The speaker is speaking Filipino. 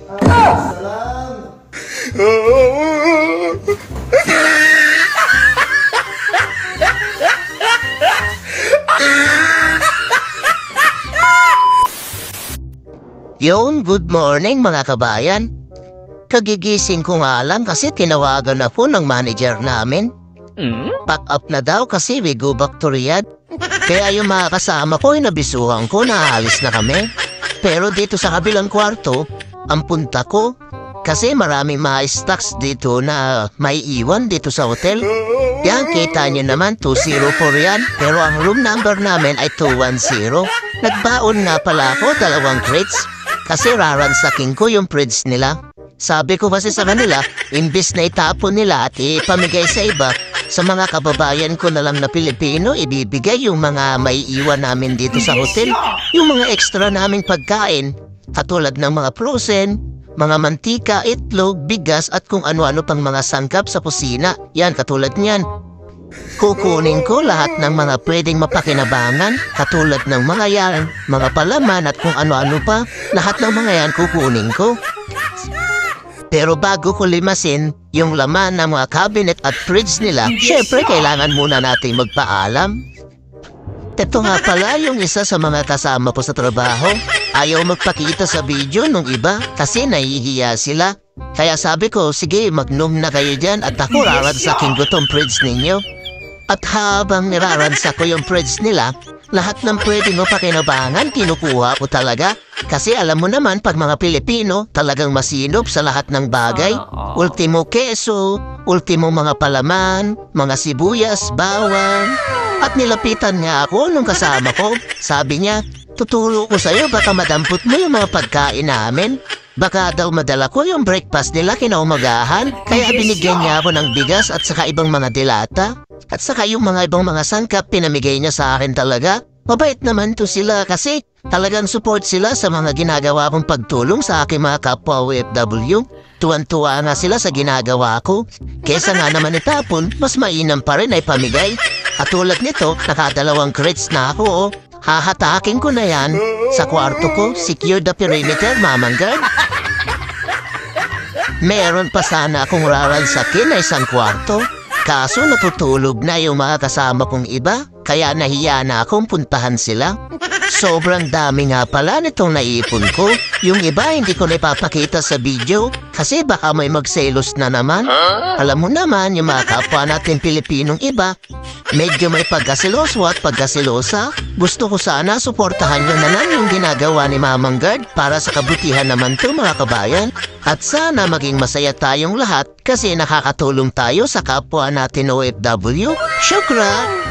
Salam. Yun, good morning mga kabayan. Kagigising ko nga lang kasi tinawagan na po ng manager namin. Pack up na daw kasi we go back to Riyadh. Kaya yung mga kasama ko ay nabisuhan ko na alis na kami. Pero dito sa kabilang kwarto, ang punta ko kasi maraming mga stocks dito na may iwan dito sa hotel. Yan, kita nyo naman 204 yan. Pero ang room number namin ay 210. Nagbaon nga pala ako 2 crates. Kasi raransaking ko yung fridge nila. Sabi ko kasi sa kanila, imbis na itapon nila at ipamigay sa iba, sa mga kababayan ko na lang na Pilipino, ibibigay yung mga may iwan namin dito sa hotel. Yung mga extra naming pagkain, katulad ng mga frozen, mga mantika, itlog, bigas at kung ano-ano pang mga sangkap sa kusina. Yan, katulad niyan. Kukunin ko lahat ng mga pwedeng mapakinabangan, katulad ng mga yan, mga palaman at kung ano-ano pa. Lahat ng mga yan kukunin ko. Pero bago ko limasin yung laman ng mga cabinet at fridge nila, syempre kailangan muna natin magpaalam. Ito nga pala yung isa sa mga kasama ko sa trabaho. Ayaw magpakita sa video nung iba kasi nahihiya sila. Kaya sabi ko, sige mag-nom na kayo dyan at ako raransakin ko tong fridge ninyo. At habang niraransak ko yung fridge nila, lahat ng pwedeng mapakinabangan kinukuha ko talaga. Kasi alam mo naman pag mga Pilipino talagang masinop sa lahat ng bagay. Ultimo keso, ultimo mga palaman, mga sibuyas, bawang. At nilapitan nga ako nung kasama ko. Sabi niya, tuturo ko sa'yo baka madampot mo yung mga pagkain namin. Baka daw madala ko yung breakfast nila kinaumagahan. Kaya binigyan niya ako ng bigas at saka ibang mga dilata. At saka yung mga ibang mga sangkap pinamigay niya sa akin talaga. Mabait naman to sila kasi talagang support sila sa mga ginagawa kong pagtulong sa aking mga kapwa OFW. Tuwan-tuwa nga sila sa ginagawa ko. Kesa nga naman itapon, mas mainam pa rin ay pamigay. At tulad nito, nakadalawang crates na ako oh. Hahatakin ko na yan sa kwarto ko, secure the perimeter, Mamang Guard. Meron pa sana akong raransakin na isang kwarto. Kaso natutulog na yung mga kasama kong iba, kaya nahiya na akong puntahan sila. Sobrang dami nga pala nitong naipon ko. Yung iba hindi ko na ipapakita sa video kasi baka may magselos na naman. Alam mo naman yung mga kapwa natin Pilipinong iba, medyo may pagkasiloso at pagkasilosa. Gusto ko sana suportahan nyo na lang yung ginagawa ni Mamang Guard para sa kabutihan naman to mga kabayan. At sana maging masaya tayong lahat kasi nakakatulong tayo sa kapwa natin OFW. Syukran!